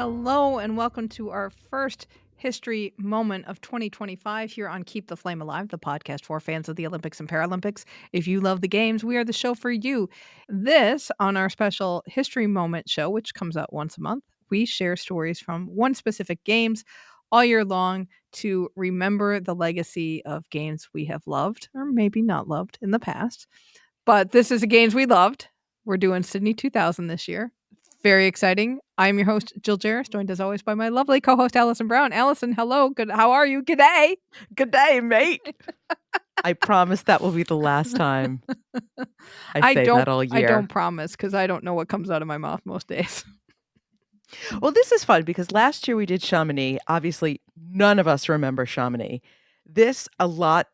Hello, and welcome to our first history moment of 2025 here on Keep the Flame Alive, the podcast for fans of the Olympics and Paralympics. If you love the games, we are the show for you. This, on our special History Moment show, which comes out once a month, we share stories from one specific games all year long to remember the legacy of games we have loved, or maybe not loved in the past. But this is the games we loved. We're doing Sydney 2000 this year. Very exciting. I'm your host, Jill Jaracz, joined as always by my lovely co-host, Alison Brown. Alison, hello. Good. How are you? G'day. Good day, mate. I promise that will be the last time I say that all year. I don't promise because I don't know what comes out of my mouth most days. Well, this is fun because last year we did Chamonix. Obviously, none of us remember Chamonix.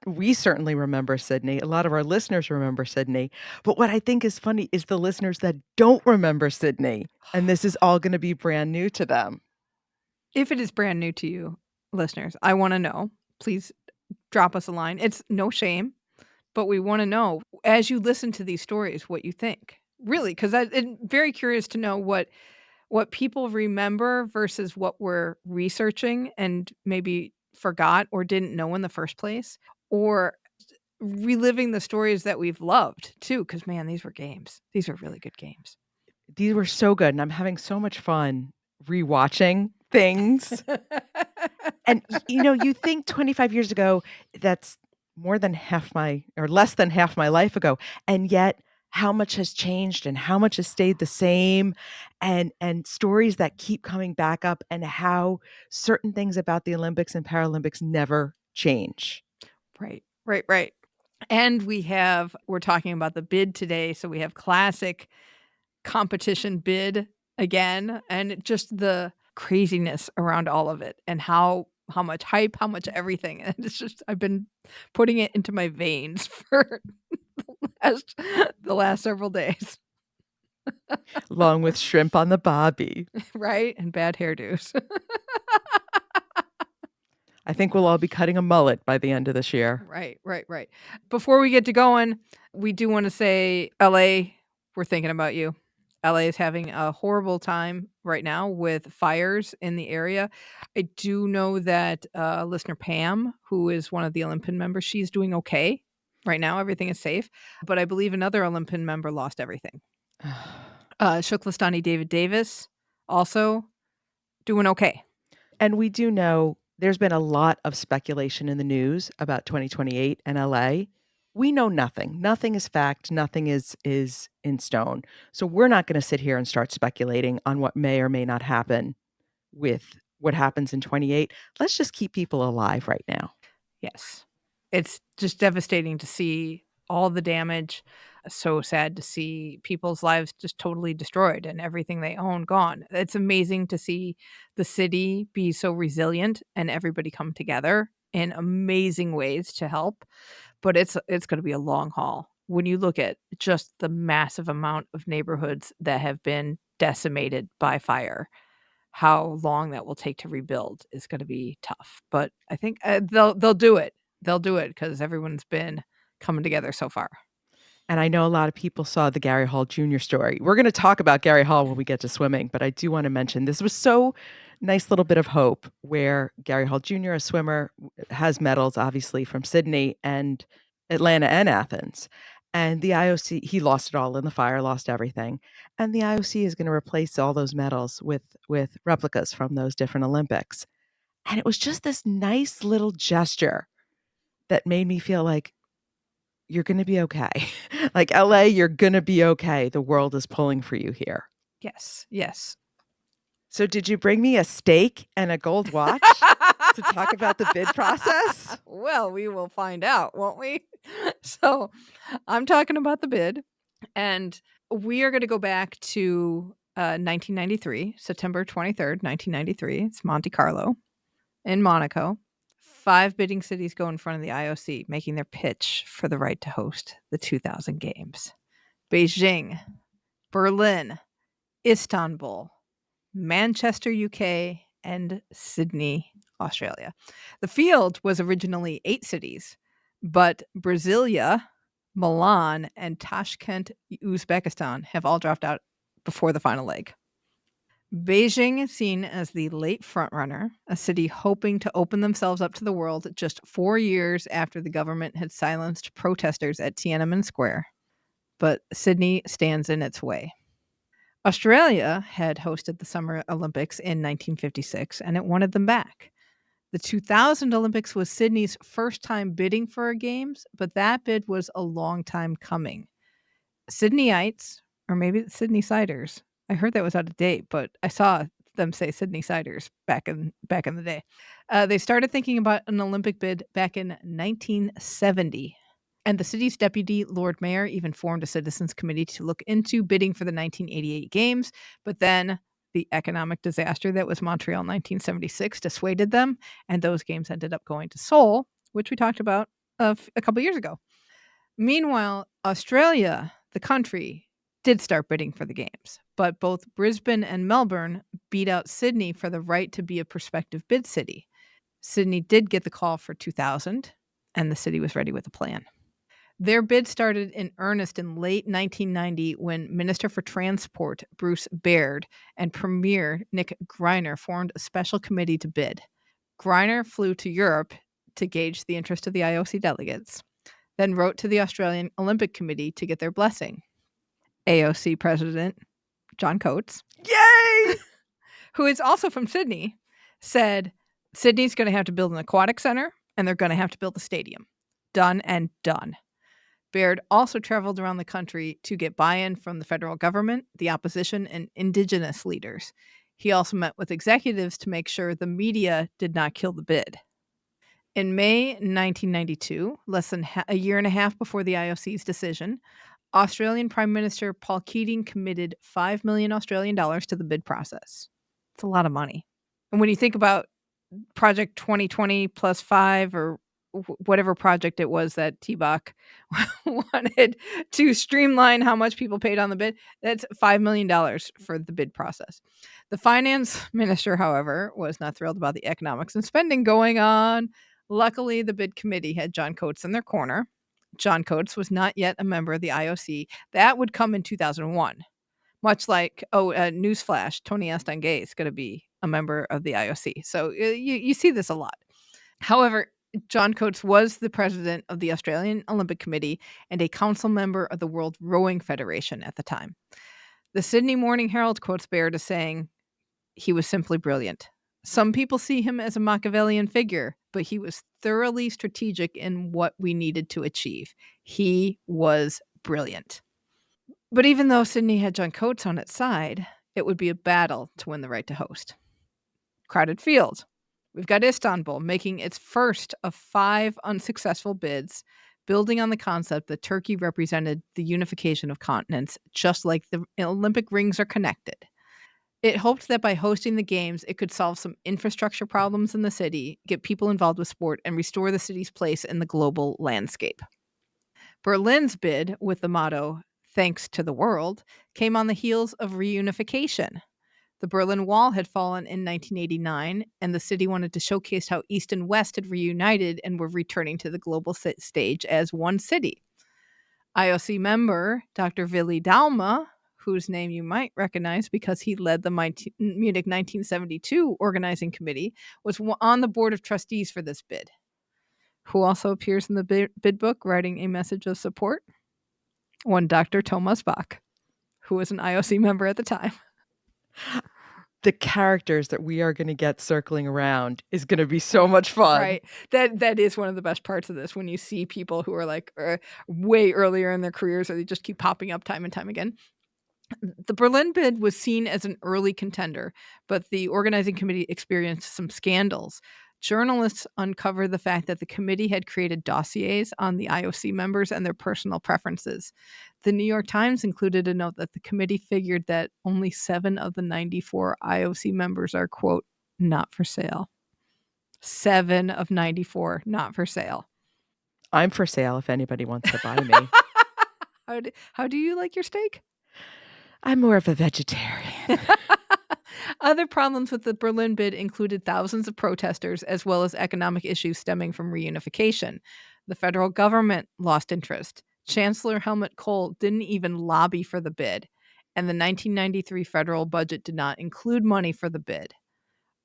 We certainly remember Sydney. A lot of our listeners remember Sydney. But what I think is funny is the listeners that don't remember Sydney. And this is all going to be brand new to them. If it is brand new to you, listeners, I want to know. Please drop us a line. It's no shame, but we want to know as you listen to these stories what you think. Really, because I'm very curious to know what people remember versus what we're researching and maybe forgot or didn't know in the first place, or reliving the stories that we've loved too. Because man, these were games. These were really good games. These were so good, and I'm having so much fun rewatching things. And, you think 25 years ago, that's more than less than half my life ago. And yet how much has changed and how much has stayed the same, and stories that keep coming back up, and how certain things about the Olympics and Paralympics never change. Right. And we're talking about the bid today. So we have classic competition bid again, and just the craziness around all of it, and how much hype, how much everything. And it's just, I've been putting it into my veins for the last several days. Along with shrimp on the bobby. Right? And bad hairdos. I think we'll all be cutting a mullet by the end of this year. Right. Before we get to going, we do want to say, LA, we're thinking about you. LA is having a horrible time right now with fires in the area. I do know that listener Pam, who is one of the Olympian members, she's doing okay right now. Everything is safe. But I believe another Olympian member lost everything. Shuklastani David Davis also doing okay. And we do know there's been a lot of speculation in the news about 2028 and LA. We know nothing. Nothing is fact. Nothing is in stone. So we're not going to sit here and start speculating on what may or may not happen with what happens in 28. Let's just keep people alive right now. Yes. It's just devastating to see all the damage. So sad to see people's lives just totally destroyed and everything they own gone. It's amazing to see the city be so resilient and everybody come together in amazing ways to help. But it's going to be a long haul when you look at just the massive amount of neighborhoods that have been decimated by fire. How long that will take to rebuild is going to be tough. But I think they'll do it. They'll do it because everyone's been coming together so far. And I know a lot of people saw the Gary Hall Jr. story. We're going to talk about Gary Hall when we get to swimming, but I do want to mention this was so nice little bit of hope where Gary Hall Jr., a swimmer, has medals, obviously, from Sydney and Atlanta and Athens. And the IOC, he lost it all in the fire, lost everything. And the IOC is going to replace all those medals with replicas from those different Olympics. And it was just this nice little gesture that made me feel like, you're going to be okay. Like LA, you're going to be okay. The world is pulling for you here. Yes. So did you bring me a steak and a gold watch to talk about the bid process? Well, we will find out, won't we? So I'm talking about the bid, and we are going to go back to 1993, September 23rd, 1993. It's Monte Carlo in Monaco. 5 bidding cities go in front of the IOC, making their pitch for the right to host the 2000 Games. Beijing, Berlin, Istanbul, Manchester, UK, and Sydney, Australia. The field was originally 8 cities, but Brasilia, Milan, and Tashkent, Uzbekistan have all dropped out before the final leg. Beijing is seen as the late frontrunner, a city hoping to open themselves up to the world just 4 years after the government had silenced protesters at Tiananmen Square. But Sydney stands in its way. Australia had hosted the Summer Olympics in 1956, and it wanted them back. The 2000 Olympics was Sydney's first time bidding for a Games, but that bid was a long time coming. Sydneyites, or maybe it's Sydney Siders. I heard that was out of date, but I saw them say Sydney Siders back in the day. They started thinking about an Olympic bid back in 1970. And the city's deputy Lord Mayor even formed a citizens committee to look into bidding for the 1988 Games. But then the economic disaster that was Montreal 1976 dissuaded them, and those games ended up going to Seoul, which we talked about a couple years ago. Meanwhile, Australia, the country, did start bidding for the games, but both Brisbane and Melbourne beat out Sydney for the right to be a prospective bid city. Sydney did get the call for 2000, and the city was ready with a plan. Their bid started in earnest in late 1990 when Minister for Transport Bruce Baird and Premier Nick Greiner formed a special committee to bid. Greiner flew to Europe to gauge the interest of the IOC delegates, then wrote to the Australian Olympic Committee to get their blessing. AOC President John Coates, Yay! who is also from Sydney, said Sydney's going to have to build an aquatic center and they're going to have to build a stadium. Done and done. Baird also traveled around the country to get buy-in from the federal government, the opposition, and Indigenous leaders. He also met with executives to make sure the media did not kill the bid. In May 1992, less than a year and a half before the IOC's decision, Australian Prime Minister Paul Keating committed $5 million Australian dollars to the bid process. It's a lot of money. And when you think about Project 2020 plus 5 or whatever project it was that T-Bach wanted to streamline how much people paid on the bid, that's $5 million for the bid process. The finance minister, however, was not thrilled about the economics and spending going on. Luckily, the bid committee had John Coates in their corner. John Coates was not yet a member of the IOC. That would come in 2001. Much like, newsflash, Tony Estanguet is going to be a member of the IOC. So you see this a lot. However, John Coates was the president of the Australian Olympic Committee and a council member of the World Rowing Federation at the time. The Sydney Morning Herald quotes Baird as saying, he was simply brilliant. Some people see him as a Machiavellian figure, but he was thoroughly strategic in what we needed to achieve. He was brilliant. But even though Sydney had John Coates on its side, it would be a battle to win the right to host. Crowded field. We've got Istanbul making its first of 5 unsuccessful bids, building on the concept that Turkey represented the unification of continents, just like the Olympic rings are connected. It hoped that by hosting the games, it could solve some infrastructure problems in the city, get people involved with sport, and restore the city's place in the global landscape. Berlin's bid, with the motto, "Thanks to the world," came on the heels of reunification. The Berlin Wall had fallen in 1989, and the city wanted to showcase how East and West had reunited and were returning to the global stage as one city. IOC member Dr. Willy Dalma, whose name you might recognize because he led the Munich 1972 organizing committee, was on the board of trustees for this bid. Who also appears in the bid book writing a message of support? One Dr. Thomas Bach, who was an IOC member at the time. The characters that we are going to get circling around is going to be so much fun. Right. That is one of the best parts of this, when you see people who are like way earlier in their careers, or they just keep popping up time and time again. The Berlin bid was seen as an early contender, but the organizing committee experienced some scandals. Journalists uncovered the fact that the committee had created dossiers on the IOC members and their personal preferences. The New York Times included a note that the committee figured that only 7 of the 94 IOC members are, quote, not for sale. 7 of 94 not for sale. I'm for sale if anybody wants to buy me. How do you like your steak? I'm more of a vegetarian. Other problems with the Berlin bid included thousands of protesters, as well as economic issues stemming from reunification. The federal government lost interest. Chancellor Helmut Kohl didn't even lobby for the bid. and the 1993 federal budget did not include money for the bid.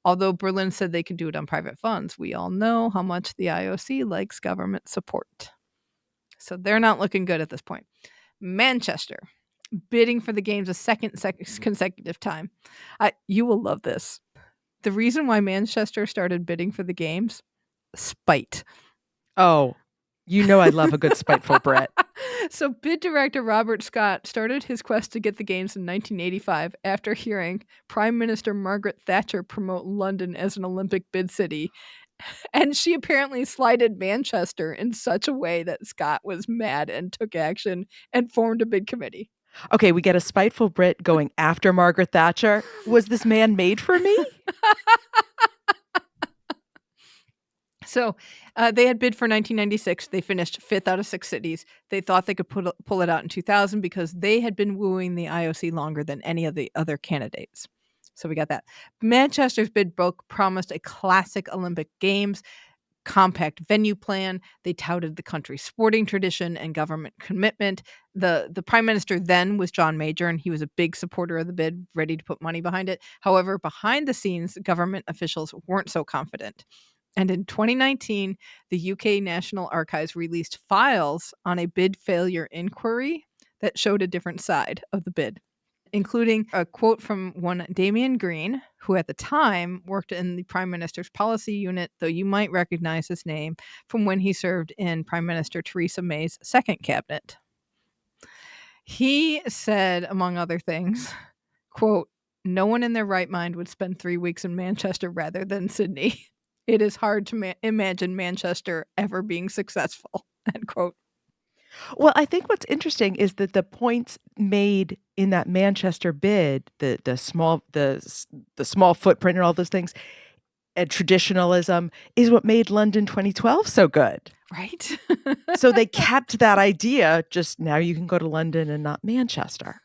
Although Berlin said they could do it on private funds, we all know how much the IOC likes government support. So they're not looking good at this point. Manchester, bidding for the games a second consecutive time. You will love this. The reason why Manchester started bidding for the games? Spite. Oh, you know I love a good spiteful Brit. So bid director Robert Scott started his quest to get the games in 1985 after hearing Prime Minister Margaret Thatcher promote London as an Olympic bid city. And she apparently slighted Manchester in such a way that Scott was mad and took action and formed a bid committee. Okay, we get a spiteful Brit going after Margaret Thatcher. Was this man made for me? So they had bid for 1996. They finished 5th out of 6 cities. They thought they could pull it out in 2000 because they had been wooing the IOC longer than any of the other candidates. So we got that. Manchester's bid book promised a classic Olympic Games, compact venue plan. They touted the country's sporting tradition and government commitment. The prime minister then was John Major, and he was a big supporter of the bid, ready to put money behind it. However, behind the scenes, government officials weren't so confident. And in 2019, the UK National Archives released files on a bid failure inquiry that showed a different side of the bid, including a quote from one Damien Green, who at the time worked in the Prime Minister's policy unit, though you might recognize his name from when he served in Prime Minister Theresa May's second cabinet. He said, among other things, quote, "No one in their right mind would spend 3 weeks in Manchester rather than Sydney. It is hard to imagine Manchester ever being successful," end quote. Well, I think what's interesting is that the points made in that Manchester bid, the small footprint and all those things, and traditionalism is what made London 2012 so good. Right? So they kept that idea, just now you can go to London and not Manchester.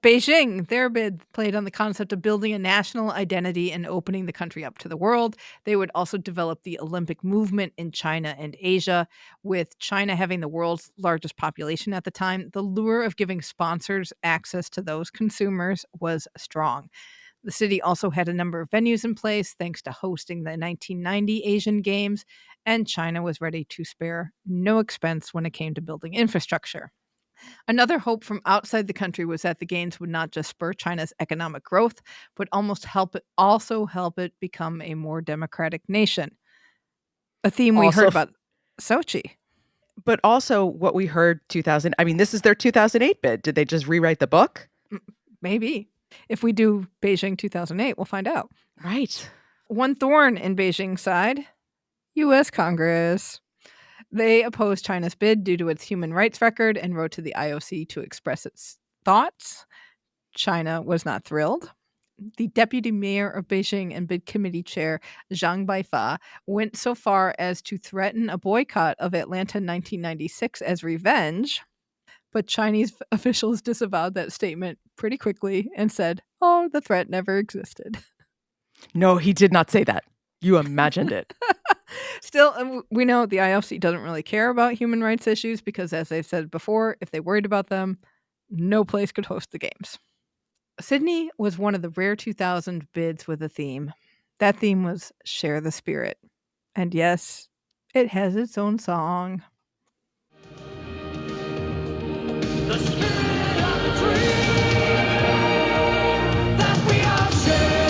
Beijing, their bid played on the concept of building a national identity and opening the country up to the world. They would also develop the Olympic movement in China and Asia. With China having the world's largest population at the time, the lure of giving sponsors access to those consumers was strong. The city also had a number of venues in place thanks to hosting the 1990 Asian Games, and China was ready to spare no expense when it came to building infrastructure. Another hope from outside the country was that the gains would not just spur China's economic growth, but also help it become a more democratic nation. A theme we Also heard f about Sochi. But also what we heard 2000 I mean, this is their 2008 bid. Did they just rewrite the book? Maybe. If we do Beijing 2008, we'll find out. Right. One thorn in Beijing's side, U.S. Congress. They opposed China's bid due to its human rights record and wrote to the IOC to express its thoughts. China was not thrilled. The deputy mayor of Beijing and bid committee chair Zhang Baifa went so far as to threaten a boycott of Atlanta 1996 as revenge, but Chinese officials disavowed that statement pretty quickly and said, "Oh, the threat never existed." No, he did not say that. You imagined it. Still, we know the IOC doesn't really care about human rights issues because, as I've said before, if they worried about them, no place could host the games. Sydney was one of the rare 2000 bids with a theme. That theme was Share the Spirit. And yes, it has its own song. The spirit of the dream that we all share.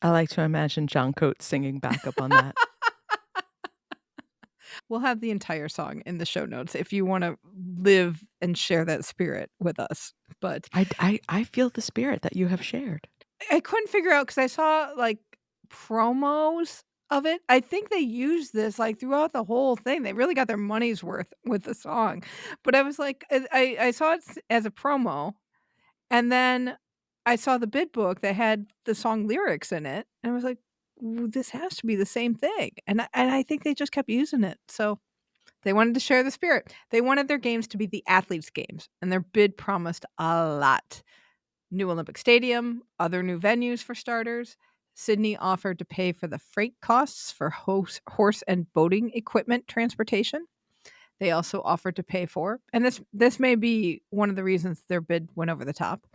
I like to imagine John Coates singing backup on that. We'll have the entire song in the show notes if you want to live and share that spirit with us. But I feel the spirit that you have shared. I couldn't figure out because I saw like promos of it. I think they used this like throughout the whole thing. They really got their money's worth with the song. But I was like, I saw it as a promo, and then I saw the bid book that had the song lyrics in it, and I was like, this has to be the same thing. And I think they just kept using it. So they wanted to share the spirit. They wanted their games to be the athletes' games, and their bid promised a lot. New Olympic Stadium, other new venues for starters, Sydney offered to pay for the freight costs for horse and boating equipment transportation. They also offered to pay for, and this may be one of the reasons their bid went over the top,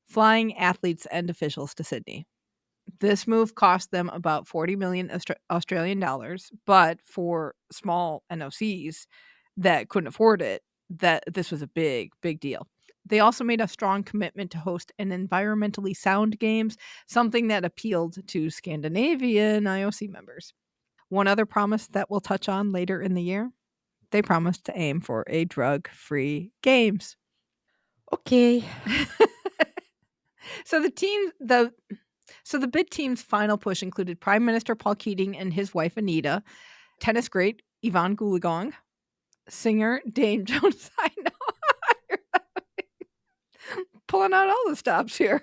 flying athletes and officials to Sydney. This move cost them about 40 million Australian dollars, but for small NOCs that couldn't afford it, that this was a big deal. They also made a strong commitment to host an environmentally sound games, something that appealed to Scandinavian IOC members. One other promise that we'll touch on later in the year, they promised to aim for a drug-free games. Okay. So the bid team's final push included Prime Minister Paul Keating and his wife Anita, tennis great Yvonne Goolagong, singer Dame Jones. I know, pulling out all the stops here.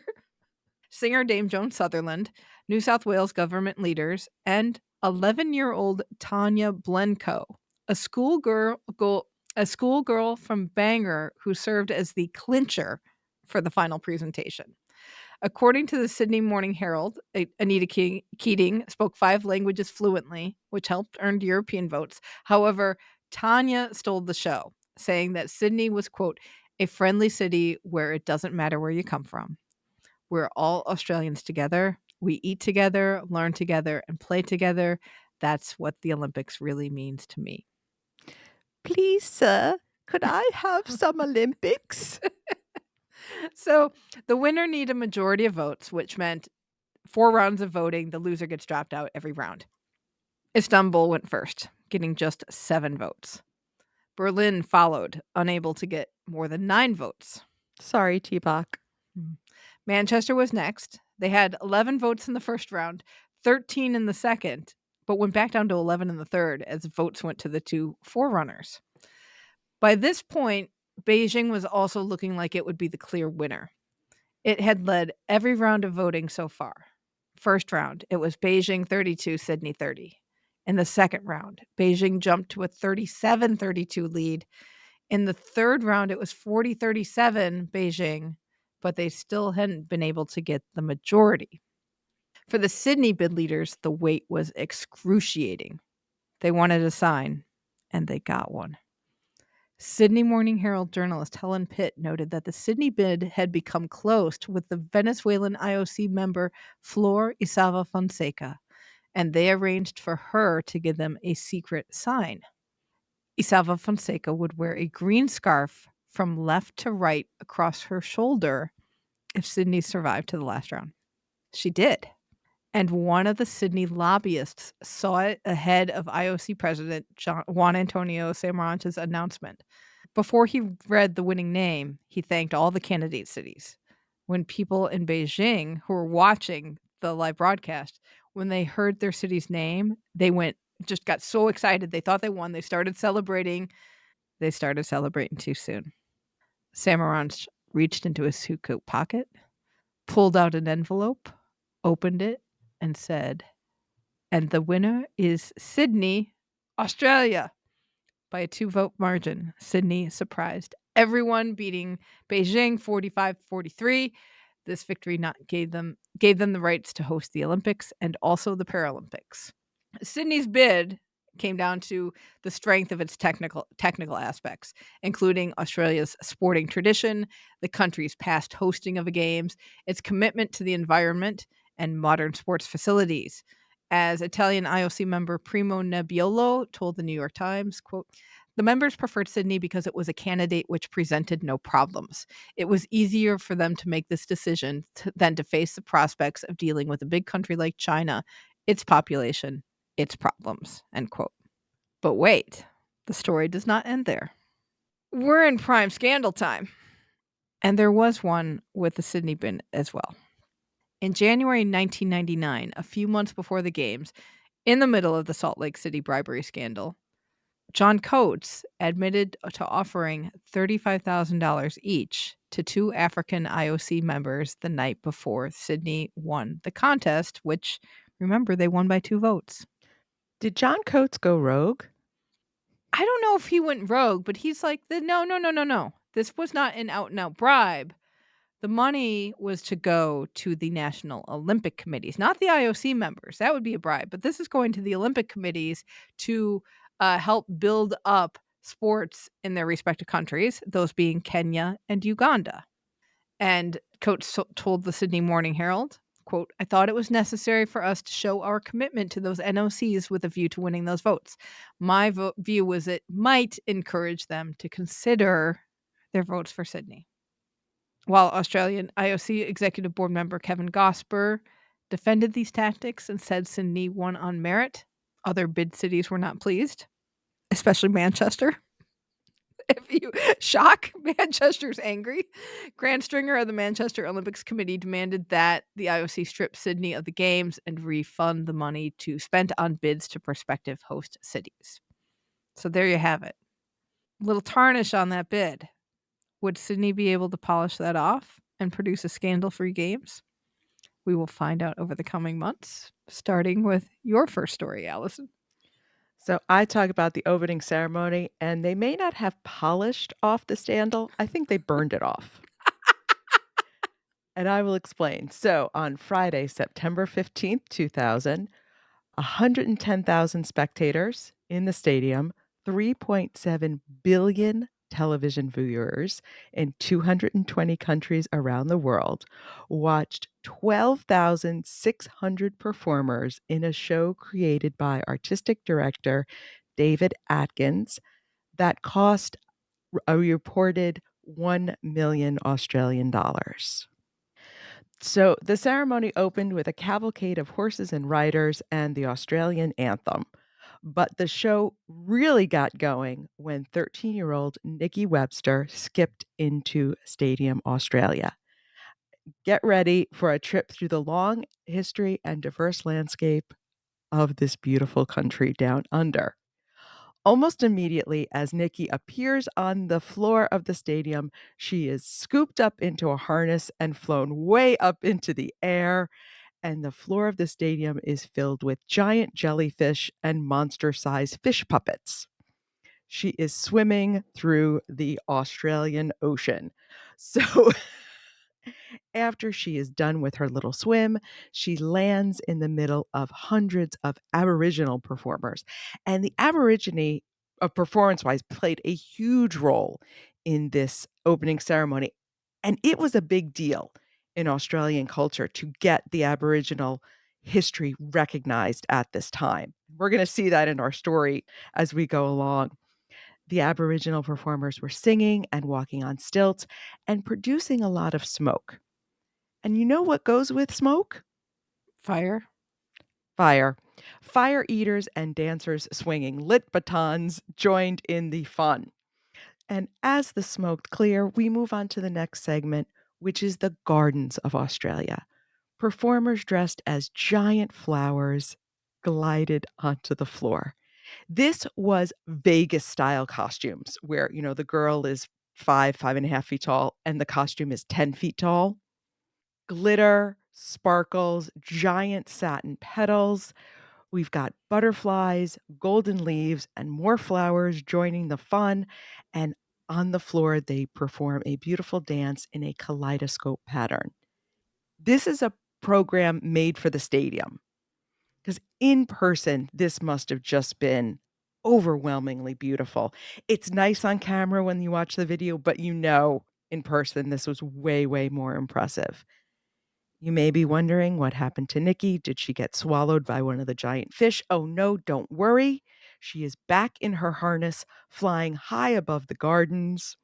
Singer Dame Joan Sutherland, New South Wales government leaders, and 11-year-old Tanya Blenko, a schoolgirl from Bangor who served as the clincher for the final presentation. According to the Sydney Morning Herald, Anita Keating spoke 5 languages fluently, which helped earn European votes. However, Tanya stole the show, saying that Sydney was, quote, a friendly city where it doesn't matter where you come from. We're all Australians together. We eat together, learn together, and play together. That's what the Olympics really means to me. Please, sir, could I have some Olympics? So the winner needed a majority of votes, which meant 4 rounds of voting. The loser gets dropped out every round. Istanbul went first, getting just 7 votes. Berlin followed, unable to get more than 9 votes. Sorry, T-Bach. Manchester was next. They had 11 votes in the first round, 13 in the second, but went back down to 11 in the third as votes went to the 2 forerunners. By this point, Beijing was also looking like it would be the clear winner. It had led every round of voting so far. First round, it was Beijing 32, Sydney 30. In the second round, Beijing jumped to a 37-32 lead. In the third round, it was 40-37 Beijing, but they still hadn't been able to get the majority. For the Sydney bid leaders, the wait was excruciating. They wanted a sign, and they got one. Sydney Morning Herald journalist Helen Pitt noted that the Sydney bid had become close with the Venezuelan IOC member Flor Isava Fonseca, and they arranged for her to give them a secret sign. Isava Fonseca would wear a green scarf from left to right across her shoulder if Sydney survived to the last round. She did. And one of the Sydney lobbyists saw it ahead of IOC President Juan Antonio Samaranch's announcement. Before he read the winning name, he thanked all the candidate cities. When people in Beijing who were watching the live broadcast, when they heard their city's name, they just got so excited. They thought they won. They started celebrating. They started celebrating too soon. Samaranch reached into his suit coat pocket, pulled out an envelope, opened it, and said, "And the winner is Sydney, Australia." By a 2-vote margin, Sydney surprised everyone, beating Beijing 45-43. This victory gave them the rights to host the Olympics and also the Paralympics. Sydney's bid came down to the strength of its technical aspects, including Australia's sporting tradition, the country's past hosting of the games, its commitment to the environment, and modern sports facilities. As Italian IOC member Primo Nebbiolo told the New York Times, quote, "The members preferred Sydney because it was a candidate which presented no problems. It was easier for them to make this decision than to face the prospects of dealing with a big country like China, its population, its problems," end quote. But wait, the story does not end there. We're in prime scandal time. And there was one with the Sydney bin as well. In January 1999, a few months before the games, in the middle of the Salt Lake City bribery scandal, John Coates admitted to offering $35,000 each to 2 African IOC members the night before Sydney won the contest, which, remember, they won by 2 votes. Did John Coates go rogue? I don't know if he went rogue, but he's like, no. This was not an out-and-out bribe. The money was to go to the National Olympic Committees, not the IOC members. That would be a bribe, but this is going to the Olympic committees to help build up sports in their respective countries, those being Kenya and Uganda. And Coach told the Sydney Morning Herald, quote, "I thought it was necessary for us to show our commitment to those NOCs with a view to winning those votes. My view was it might encourage them to consider their votes for Sydney." While Australian IOC Executive Board member Kevin Gosper defended these tactics and said Sydney won on merit, other bid cities were not pleased, especially Manchester. If you shock, Manchester's angry. Grant Stringer of the Manchester Olympics Committee demanded that the IOC strip Sydney of the games and refund the money to spent on bids to prospective host cities. So there you have it. Little tarnish on that bid. Would Sydney be able to polish that off and produce a scandal-free games? We will find out over the coming months, starting with your first story, Alison. So I talk about the opening ceremony, and they may not have polished off the scandal. I think they burned it off. And I will explain. So on Friday, September 15th, 2000, 110,000 spectators in the stadium, 3.7 billion television viewers in 220 countries around the world watched 12,600 performers in a show created by artistic director David Atkins that cost a reported 1 million Australian dollars. So the ceremony opened with a cavalcade of horses and riders and the Australian anthem. But the show really got going when 13-year-old Nikki Webster skipped into Stadium Australia. Get ready for a trip through the long history and diverse landscape of this beautiful country down under. Almost immediately, as Nikki appears on the floor of the stadium, she is scooped up into a harness and flown way up into the air. And the floor of the stadium is filled with giant jellyfish and monster sized fish puppets. She is swimming through the Australian Ocean. So after she is done with her little swim, she lands in the middle of hundreds of Aboriginal performers. And the Aborigine, performance wise, played a huge role in this opening ceremony. And it was a big deal in Australian culture to get the Aboriginal history recognized at this time. We're going to see that in our story as we go along. The Aboriginal performers were singing and walking on stilts and producing a lot of smoke. And you know what goes with smoke? Fire. Fire. Fire eaters and dancers swinging lit batons joined in the fun. And as the smoke cleared, we move on to the next segment, which is the gardens of Australia. Performers dressed as giant flowers glided onto the floor. This was Vegas style costumes where, the girl is 5.5 feet tall, and the costume is 10 feet tall. Glitter, sparkles, giant satin petals. We've got butterflies, golden leaves, and more flowers joining the fun. And on the floor, they perform a beautiful dance in a kaleidoscope pattern. This is a program made for the stadium because in person, this must have just been overwhelmingly beautiful. It's nice on camera when you watch the video, but in person, this was way, way more impressive. You may be wondering what happened to Nikki. Did she get swallowed by one of the giant fish? Oh no, don't worry. She is back in her harness, flying high above the gardens.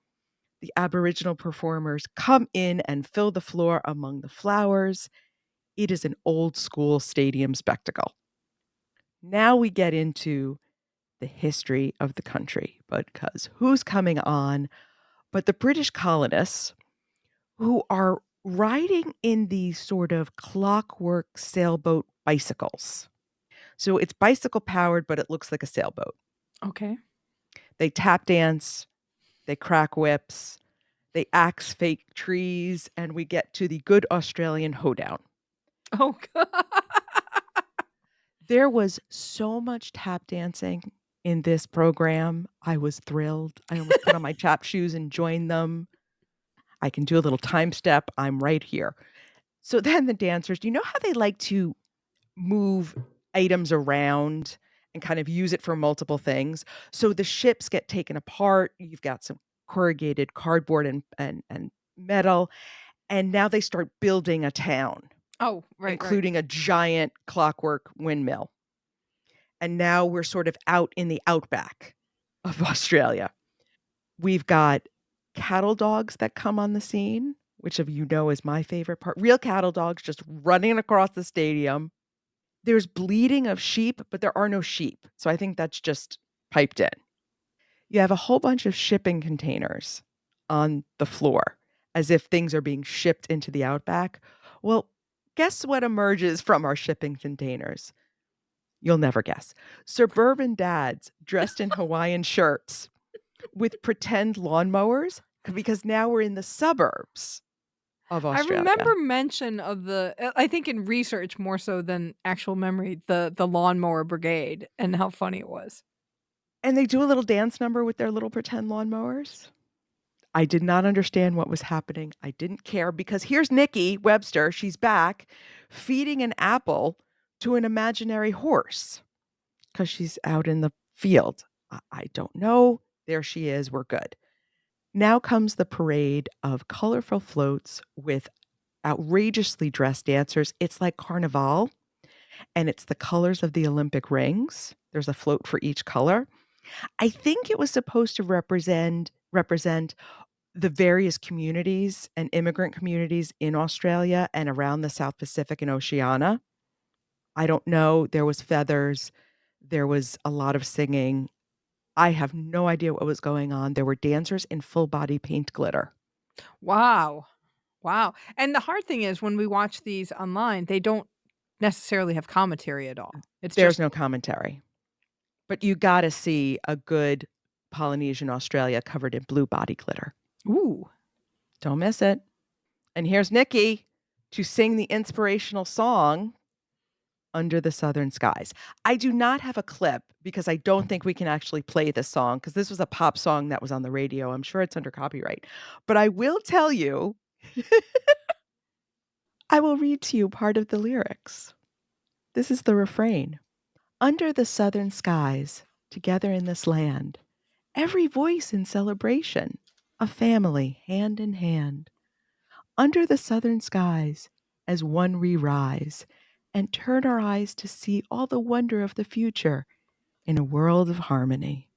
The Aboriginal performers come in and fill the floor among the flowers. It is an old school stadium spectacle. Now we get into the history of the country, because who's coming on but the British colonists who are riding in these sort of clockwork sailboat bicycles. So it's bicycle powered, but it looks like a sailboat. Okay. They tap dance, they crack whips, they axe fake trees, and we get to the good Australian hoedown. Oh, God. There was so much tap dancing in this program. I was thrilled. I almost put on my tap shoes and joined them. I can do a little time step. I'm right here. So then the dancers, you know how they like to move items around and kind of use it for multiple things? So the ships get taken apart. You've got some corrugated cardboard and metal, and now they start building a town, Oh, right, right. including a giant clockwork windmill. And now we're sort of out in the outback of Australia. We've got cattle dogs that come on the scene, which of you know is my favorite part. Real cattle dogs just running across the stadium. There's bleating of sheep, but there are no sheep. So I think that's just piped in. You have a whole bunch of shipping containers on the floor as if things are being shipped into the outback. Well, guess what emerges from our shipping containers? You'll never guess. Suburban dads dressed in Hawaiian shirts with pretend lawnmowers because now we're in the suburbs of I remember Australia. mention of I think in research more so than actual memory, the lawnmower brigade and how funny it was. And they do a little dance number with their little pretend lawnmowers. I did not understand what was happening. I didn't care because here's Nikki Webster. She's back feeding an apple to an imaginary horse because she's out in the field. I don't know. There she is. We're good. Now comes the parade of colorful floats with outrageously dressed dancers. It's like Carnival, and it's the colors of the Olympic rings. There's a float for each color. I think it was supposed to represent the various communities and immigrant communities in Australia and around the South Pacific and Oceania. I don't know. There was feathers. There was a lot of singing. I have no idea what was going on. There were dancers in full body paint glitter. Wow. Wow. And the hard thing is when we watch these online, they don't necessarily have commentary at all. It's There's just no commentary, but you got to see a good Polynesian Australia covered in blue body glitter. ooh. Don't miss it. And here's Nikki to sing the inspirational song Under the Southern Skies. I do not have a clip because I don't think we can actually play this song because this was a pop song that was on the radio. I'm sure it's under copyright. But I will tell you, I will read to you part of the lyrics. This is the refrain. Under the southern skies, together in this land, every voice in celebration, a family hand in hand. Under the southern skies, as one we rise, and turn our eyes to see all the wonder of the future in a world of harmony.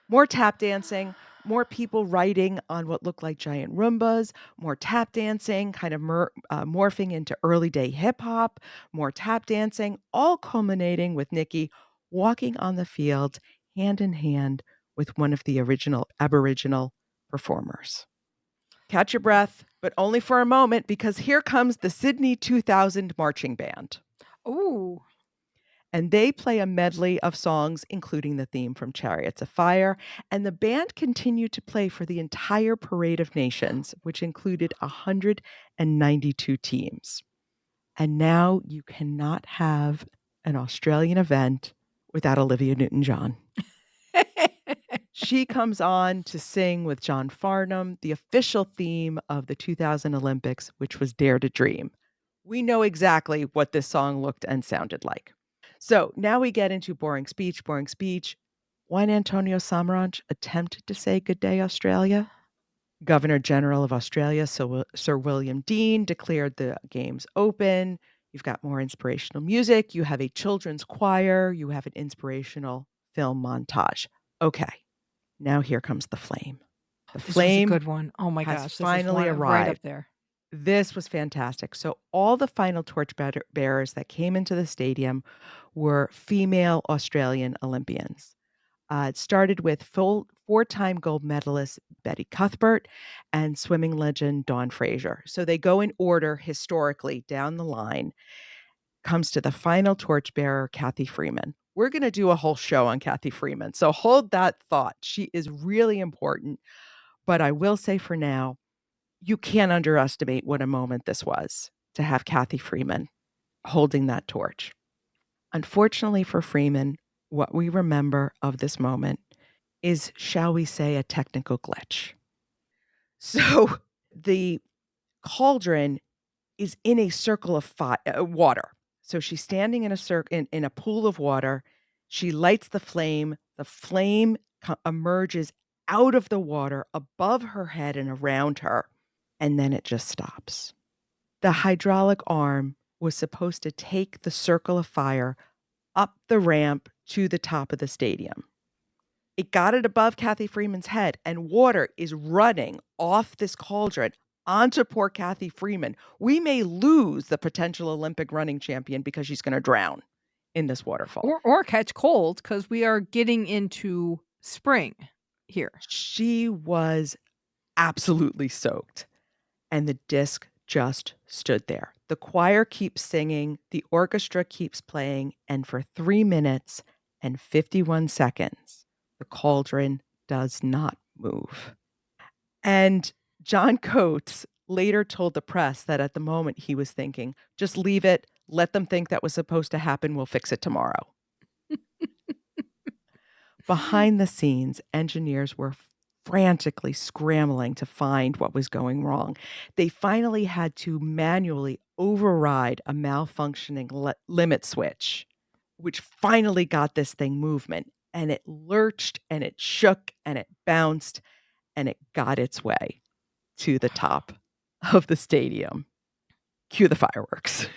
More tap dancing, more people riding on what look like giant Roombas, more tap dancing, kind of morphing into early day hip hop, more tap dancing, all culminating with Nikki walking on the field hand in hand with one of the original Aboriginal performers. Catch your breath, but only for a moment because here comes the Sydney 2000 marching band. Ooh. And they play a medley of songs, including the theme from Chariots of Fire. And the band continued to play for the entire Parade of Nations, which included 192 teams. And now you cannot have an Australian event without Olivia Newton John. She comes on to sing with John Farnham, the official theme of the 2000 Olympics, which was Dare to Dream. We know exactly what this song looked and sounded like. So now we get into boring speech, boring speech. When Antonio Samaranch attempted to say good day, Australia, Governor General of Australia, Sir William Dean, declared the games open. You've got more inspirational music. You have a children's choir. You have an inspirational film montage. Okay, now here comes the flame. The This was a flame good one. Oh my has gosh, this is finally one right up arrived. there. This was fantastic. So all the final torch bearers that came into the stadium were female Australian Olympians. It started with four-time gold medalist Betty Cuthbert and swimming legend Dawn Fraser. So they go in order historically down the line. Comes to the final torchbearer, Kathy Freeman. We're going to do a whole show on Kathy Freeman. So hold that thought. She is really important. But I will say for now, you can't underestimate what a moment this was to have Kathy Freeman holding that torch. Unfortunately for Freeman, what we remember of this moment is, shall we say, a technical glitch. So the cauldron is in a circle of water. So she's standing in in a pool of water. She lights the flame. The flame emerges out of the water above her head and around her, and then it just stops. The hydraulic arm was supposed to take the circle of fire up the ramp to the top of the stadium. It got it above Kathy Freeman's head, and water is running off this cauldron onto poor Kathy Freeman. We may lose the potential Olympic running champion because she's going to drown in this waterfall. Or catch cold because we are getting into spring here. She was absolutely soaked, and the disc just stood there. The choir keeps singing, the orchestra keeps playing, and for 3 minutes and 51 seconds, the cauldron does not move. And John Coates later told the press that at the moment he was thinking, just leave it, let them think that was supposed to happen, we'll fix it tomorrow. Behind the scenes, engineers were frantically scrambling to find what was going wrong. They finally had to manually override a malfunctioning limit switch, which finally got this thing movement. And it lurched and it shook and it bounced and it got its way to the top of the stadium. Cue the fireworks.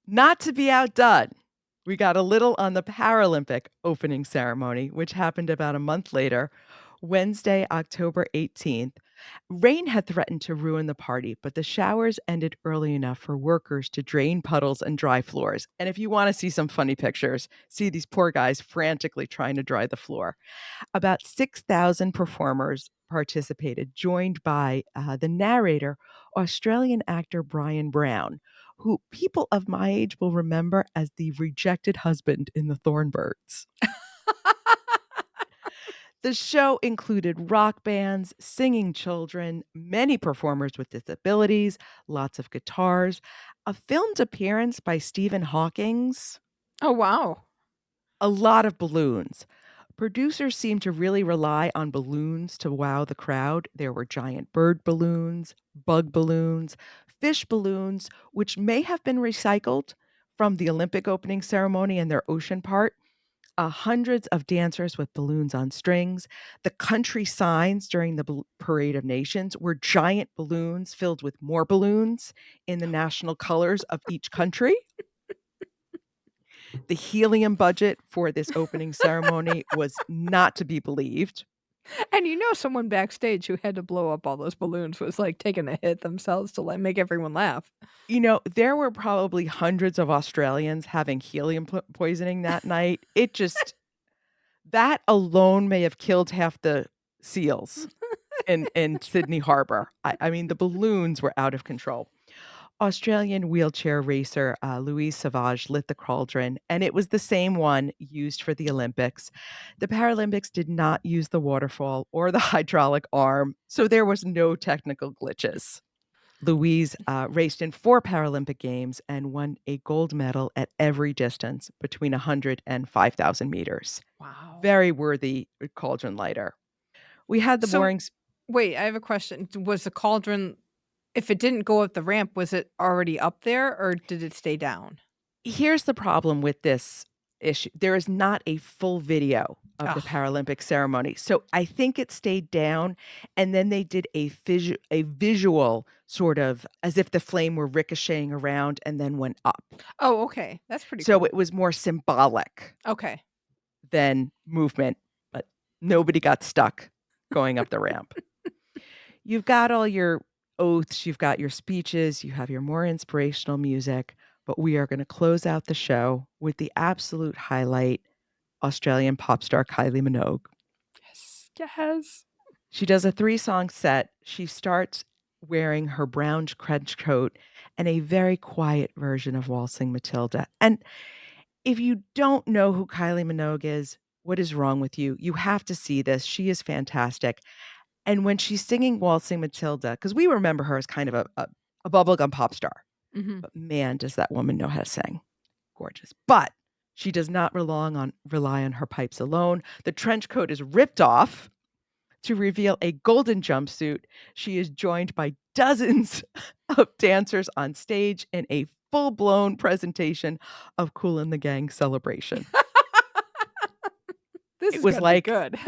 Not to be outdone, we got a little on the Paralympic opening ceremony, which happened about a month later, Wednesday, October 18th. Rain had threatened to ruin the party, but the showers ended early enough for workers to drain puddles and dry floors. And if you want to see some funny pictures, see these poor guys frantically trying to dry the floor. About 6,000 performers participated, joined by the narrator, Australian actor Brian Brown, who people of my age will remember as the rejected husband in The Thornbirds. The show included rock bands, singing children, many performers with disabilities, lots of guitars, a filmed appearance by Stephen Hawking's, Oh, wow. a lot of balloons. Producers seemed to really rely on balloons to wow the crowd. There were giant bird balloons, bug balloons, fish balloons, which may have been recycled from the Olympic opening ceremony and their ocean part. Hundreds of dancers with balloons on strings. The country signs during the Parade of Nations were giant balloons filled with more balloons in the national colors of each country. The helium budget for this opening ceremony was not to be believed. And someone backstage who had to blow up all those balloons was, like, taking a hit themselves to, like, make everyone laugh. There were probably hundreds of Australians having helium poisoning that night. That alone may have killed half the seals in Sydney Harbor. I mean, the balloons were out of control. Australian wheelchair racer Louise Savage lit the cauldron, and it was the same one used for the Olympics. The Paralympics did not use the waterfall or the hydraulic arm, so there was no technical glitches. Louise raced in 4 Paralympic Games and won a gold medal at every distance between 100 and 5,000 meters. Wow. Very worthy cauldron lighter. We had the So, boring. wait, I have a question. Was the cauldron, if it didn't go up the ramp, was it already up there or did it stay down? Here's the problem with this issue. There is not a full video of the Ugh. Paralympic ceremony. So I think it stayed down, and then they did a visual sort of as if the flame were ricocheting around and then went up. Oh, okay. That's pretty So cool. it was more symbolic Okay. than movement, but nobody got stuck going up the ramp. You've got all your oaths, you've got your speeches, you have your more inspirational music, but we are going to close out the show with the absolute highlight, Australian pop star Kylie Minogue. Yes. Yes. She does a 3-song set. She starts wearing her brown trench coat and a very quiet version of Waltzing Matilda. And if you don't know who Kylie Minogue is, what is wrong with you? You have to see this. She is fantastic. And when she's singing Waltzing Matilda, because we remember her as kind of a bubblegum pop star, Mhm. but man, does that woman know how to sing. Gorgeous. But she does not rely on her pipes alone. The trench coat is ripped off. to reveal a golden jumpsuit. She is joined by dozens of dancers on stage in a full-blown presentation of Kool and the Gang Celebration. This It is was gonna be like good.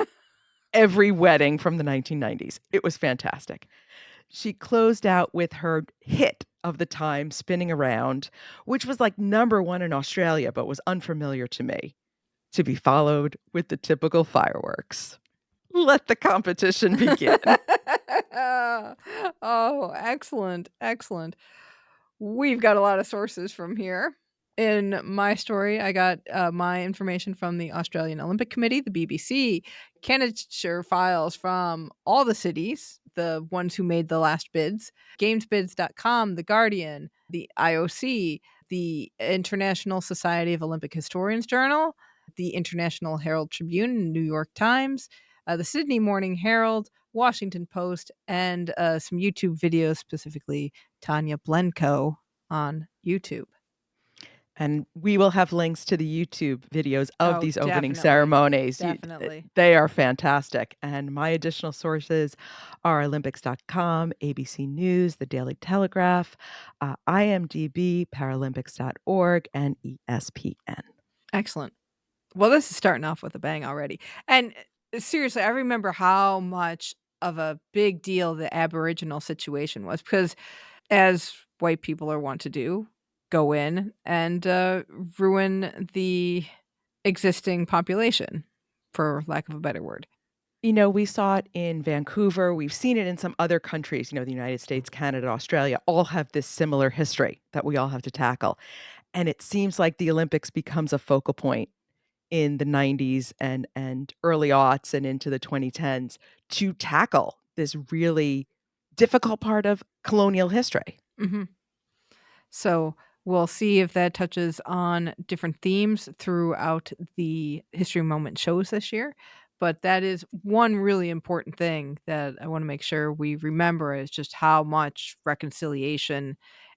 every wedding from the 1990s. It was fantastic. She closed out with her hit of the time, Spinning Around, which was like number 1 in Australia, but was unfamiliar to me, to be followed with the typical fireworks. Let the competition begin. Oh, excellent, excellent. We've got a lot of sources from here. In my story, I got my information from the Australian Olympic Committee, the BBC, candidature files from all the cities, the ones who made the last bids, gamesbids.com, The Guardian, the IOC, the International Society of Olympic Historians Journal, the International Herald Tribune, New York Times, the Sydney Morning Herald, Washington Post, and some YouTube videos, specifically Tanya Blenko on YouTube. And we will have links to the YouTube videos of Oh, these opening definitely. ceremonies. Definitely. They are fantastic. And my additional sources are Olympics.com, ABC News, The Daily Telegraph, IMDb, Paralympics.org, and ESPN. Excellent. Well, this is starting off with a bang already. And seriously, I remember how much of a big deal the Aboriginal situation was because, as white people are wont to do, go in and ruin the existing population, for lack of a better word. We saw it in Vancouver. We've seen it in some other countries. The United States, Canada, Australia all have this similar history that we all have to tackle. And it seems like the Olympics becomes a focal point in the 90s and early aughts and into the 2010s to tackle this really difficult part of colonial history. Hmm. So we'll see if that touches on different themes throughout the History Moment shows this year. But that is one really important thing that I want to make sure we remember is just how much reconciliation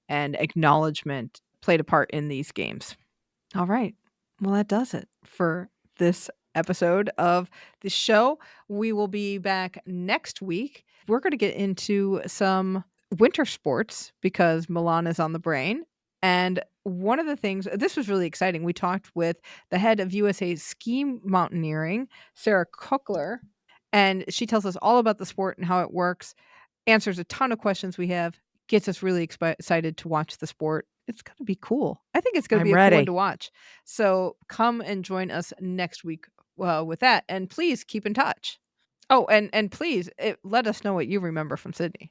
and acknowledgement played a part in these games. All right. Well, that does it for this episode of the show. We will be back next week. We're going to get into some winter sports because Milan is on the brain. And one of the things, this was really exciting. We talked with the head of USA Ski Mountaineering, Sarah Kuckler, and she tells us all about the sport and how it works, answers a ton of questions we have, gets us really excited to watch the sport. It's gonna be cool. I think it's gonna I'm be a cool one to ready. watch. So come and join us next week with that, and please keep in touch. Oh, and please let us know what you remember from Sydney.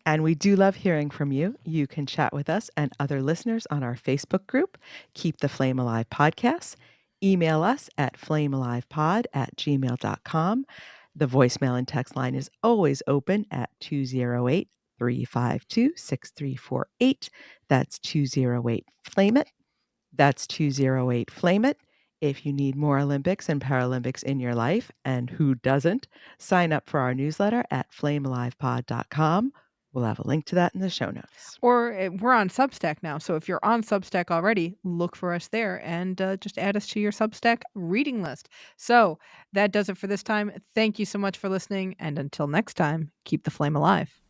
And we do love hearing from you. You can chat with us and other listeners on our Facebook group, Keep the Flame Alive Podcasts. Email us at flamealivepod@gmail.com. The voicemail and text line is always open at 208-352-6348. That's 208-FLAME-IT. That's 208-FLAME-IT. If you need more Olympics and Paralympics in your life, and who doesn't, sign up for our newsletter at flamealivepod.com. We'll have a link to that in the show notes. Or we're on Substack now. So if you're on Substack already, look for us there and just add us to your Substack reading list. So that does it for this time. Thank you so much for listening. And until next time, keep the flame alive.